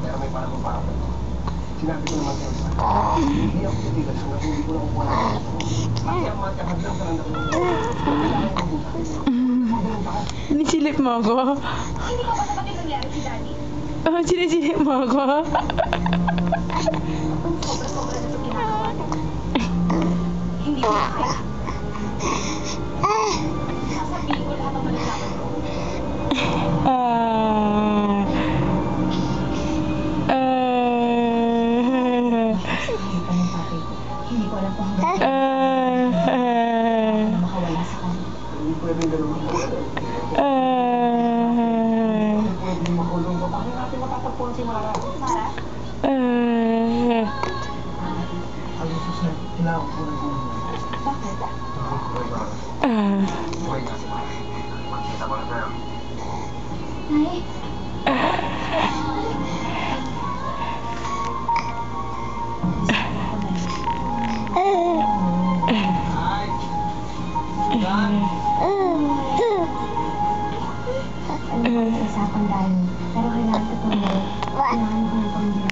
Pero may parang pa ako. Sinabi ko naman kayo sa akin. Hindi ako titigas hanggang hindi ko na kukuha ng gusto ko. Kasi ang magkakagdaw ka lang naman. Kailangan ko buta. Sinisilip mo ako? Hindi ko ba dapat yung nangyari si Daddy? Oh, sinisilip mo ako? Sobra-sobra na sa ginagawa niya. Hindi ko kaya. Sasabihin ko lahat ang malalaman ko. Hindi ko alam kung hanggang makawala sa kanya. Hindi pwedeng ganun ang buhay. Hindi pwedeng makulong ko. Paano natin matatagpuan si Mara? Mara? Ang gusto na, kailangan ko ng buhay. Bakit? Buhay nga si Mara. Magkita ko na tayo. Nay? Ano ba ang usapan tayo? Pero kailangan ko ito. Kailangan ko ng pamilya.